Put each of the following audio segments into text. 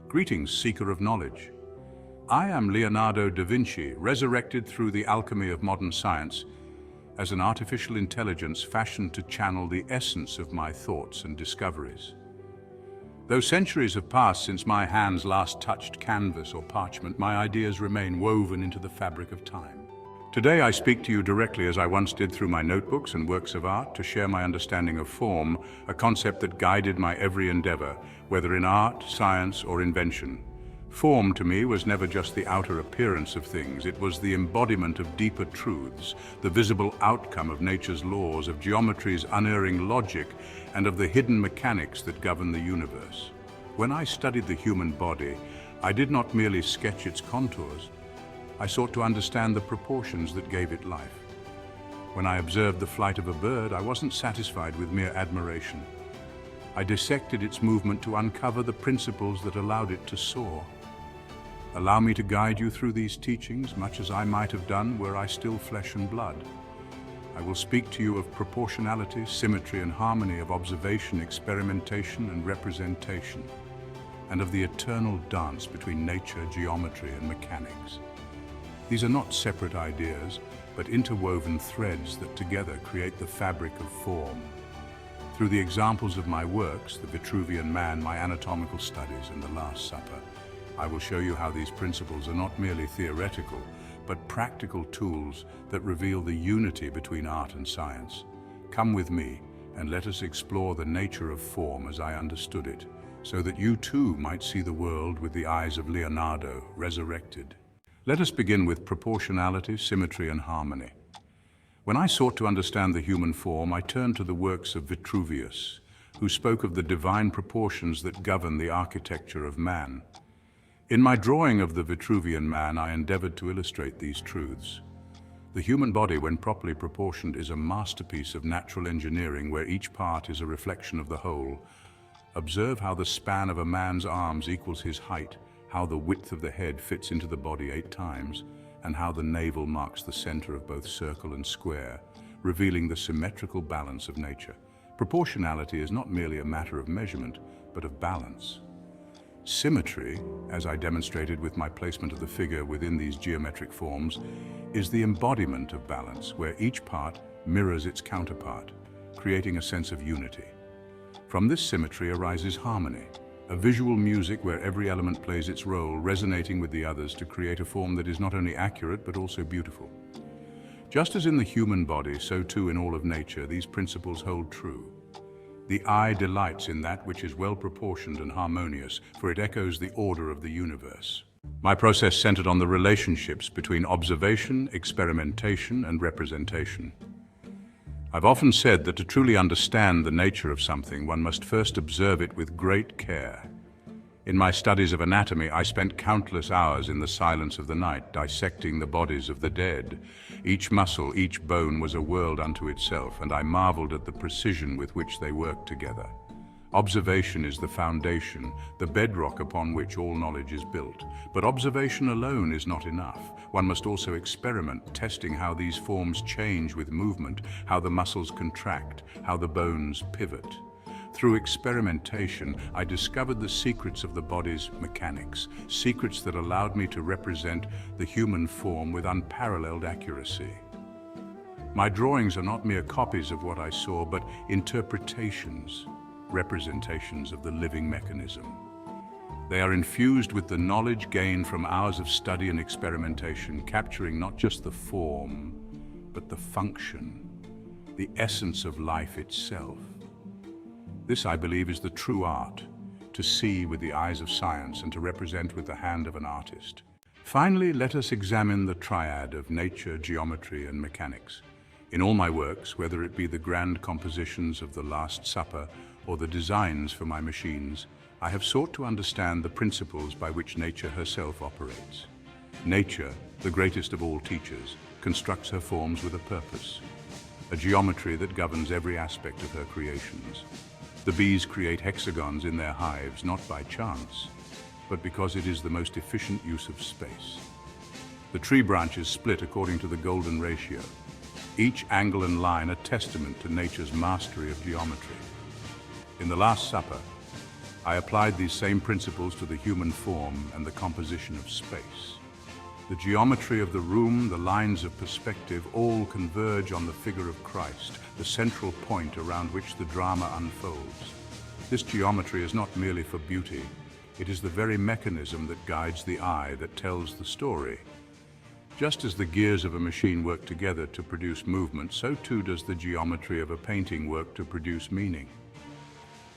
Greetings, seeker of knowledge. I am Leonardo da Vinci, resurrected through the alchemy of modern science as an artificial intelligence fashioned to channel the essence of my thoughts and discoveries. Though centuries have passed since my hands last touched canvas or parchment, my ideas remain woven into the fabric of time. Today I speak to you directly as I once did through my notebooks and works of art to share my understanding of form, a concept that guided my every endeavor, whether in art, science, or invention. Form, to me, was never just the outer appearance of things. It was the embodiment of deeper truths, the visible outcome of nature's laws, of geometry's unerring logic, and of the hidden mechanics that govern the universe. When I studied the human body, I did not merely sketch its contours. I sought to understand the proportions that gave it life. When I observed the flight of a bird, I wasn't satisfied with mere admiration. I dissected its movement to uncover the principles that allowed it to soar. Allow me to guide you through these teachings, much as I might have done were I still flesh and blood. I will speak to you of proportionality, symmetry and harmony, of observation, experimentation and representation, and of the eternal dance between nature, geometry and mechanics. These are not separate ideas, but interwoven threads that together create the fabric of form. Through the examples of my works, the Vitruvian Man, my anatomical studies, and the Last Supper, I will show you how these principles are not merely theoretical, but practical tools that reveal the unity between art and science. Come with me, and let us explore the nature of form as I understood it, so that you too might see the world with the eyes of Leonardo, resurrected. Let us begin with proportionality, symmetry and harmony. When I sought to understand the human form, I turned to the works of Vitruvius, who spoke of the divine proportions that govern the architecture of man. In my drawing of the Vitruvian Man, I endeavored to illustrate these truths. The human body, when properly proportioned, is a masterpiece of natural engineering where each part is a reflection of the whole. Observe how the span of a man's arms equals his height, how the width of the head fits into the body 8 times, and how the navel marks the center of both circle and square, revealing the symmetrical balance of nature. Proportionality is not merely a matter of measurement, but of balance. Symmetry, as I demonstrated with my placement of the figure within these geometric forms, is the embodiment of balance, where each part mirrors its counterpart, creating a sense of unity. From this symmetry arises harmony, a visual music where every element plays its role, resonating with the others to create a form that is not only accurate but also beautiful. Just as in the human body, so too in all of nature, these principles hold true. The eye delights in that which is well proportioned and harmonious, for it echoes the order of the universe. My process centered on the relationships between observation, experimentation, and representation. I've often said that to truly understand the nature of something, one must first observe it with great care. In my studies of anatomy, I spent countless hours in the silence of the night, dissecting the bodies of the dead. Each muscle, each bone was a world unto itself, and I marveled at the precision with which they worked together. Observation is the foundation, the bedrock upon which all knowledge is built. But observation alone is not enough. One must also experiment, testing how these forms change with movement, how the muscles contract, how the bones pivot. Through experimentation, I discovered the secrets of the body's mechanics, secrets that allowed me to represent the human form with unparalleled accuracy. My drawings are not mere copies of what I saw, but interpretations, representations of the living mechanism. They are infused with the knowledge gained from hours of study and experimentation, capturing not just the form, but the function, the essence of life itself. This, I believe, is the true art, to see with the eyes of science and to represent with the hand of an artist. Finally, let us examine the triad of nature, geometry, and mechanics. In all my works, whether it be the grand compositions of the Last Supper or the designs for my machines, I have sought to understand the principles by which nature herself operates. Nature, the greatest of all teachers, constructs her forms with a purpose, a geometry that governs every aspect of her creations. The bees create hexagons in their hives not by chance, but because it is the most efficient use of space. The tree branches split according to the golden ratio, each angle and line a testament to nature's mastery of geometry. In the Last Supper, I applied these same principles to the human form and the composition of space. The geometry of the room, the lines of perspective, all converge on the figure of Christ, the central point around which the drama unfolds. This geometry is not merely for beauty. It is the very mechanism that guides the eye, that tells the story. Just as the gears of a machine work together to produce movement, so too does the geometry of a painting work to produce meaning.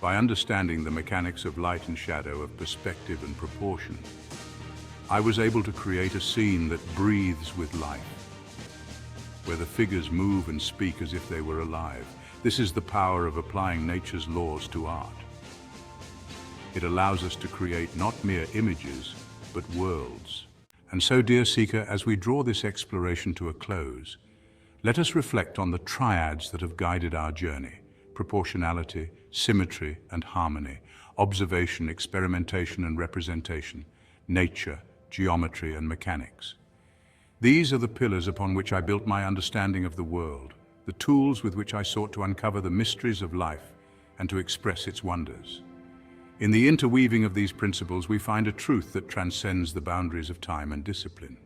By understanding the mechanics of light and shadow, of perspective and proportion, I was able to create a scene that breathes with life, where the figures move and speak as if they were alive. This is the power of applying nature's laws to art. It allows us to create not mere images, but worlds. And so, dear seeker, as we draw this exploration to a close, let us reflect on the triads that have guided our journey: proportionality, symmetry and harmony, observation, experimentation and representation, nature, geometry and mechanics. These are the pillars upon which I built my understanding of the world, the tools with which I sought to uncover the mysteries of life and to express its wonders. In the interweaving of these principles, we find a truth that transcends the boundaries of time and discipline.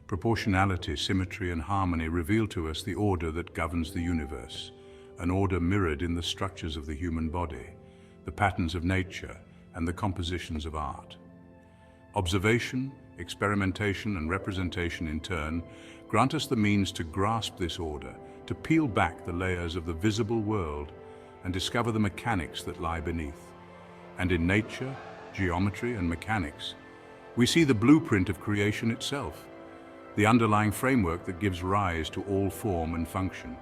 Proportionality, symmetry, and harmony reveal to us the order that governs the universe, an order mirrored in the structures of the human body, the patterns of nature, and the compositions of art. Observation, experimentation, and representation, in turn, grant us the means to grasp this order, to peel back the layers of the visible world and discover the mechanics that lie beneath. And in nature, geometry, and mechanics, we see the blueprint of creation itself, the underlying framework that gives rise to all form and function.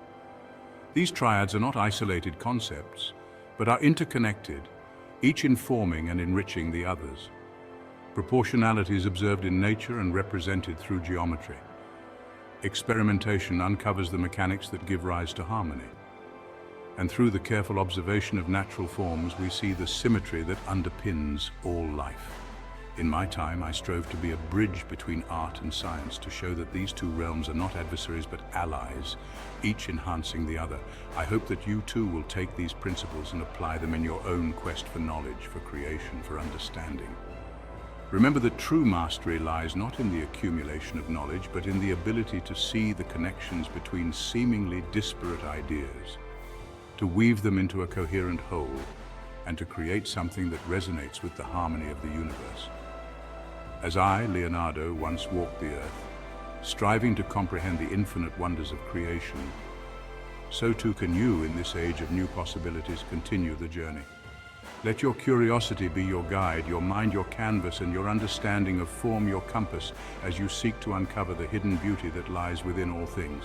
These triads are not isolated concepts, but are interconnected, each informing and enriching the others. Proportionality is observed in nature and represented through geometry. Experimentation uncovers the mechanics that give rise to harmony. And through the careful observation of natural forms, we see the symmetry that underpins all life. In my time, I strove to be a bridge between art and science, to show that these two realms are not adversaries but allies, each enhancing the other. I hope that you too will take these principles and apply them in your own quest for knowledge, for creation, for understanding. Remember that true mastery lies not in the accumulation of knowledge, but in the ability to see the connections between seemingly disparate ideas, to weave them into a coherent whole, and to create something that resonates with the harmony of the universe. As I, Leonardo, once walked the earth, striving to comprehend the infinite wonders of creation, so too can you, in this age of new possibilities, continue the journey. Let your curiosity be your guide, your mind your canvas, and your understanding of form your compass as you seek to uncover the hidden beauty that lies within all things.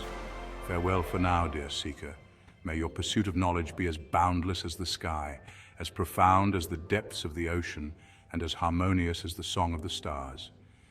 Farewell for now, dear seeker. May your pursuit of knowledge be as boundless as the sky, as profound as the depths of the ocean, and as harmonious as the song of the stars.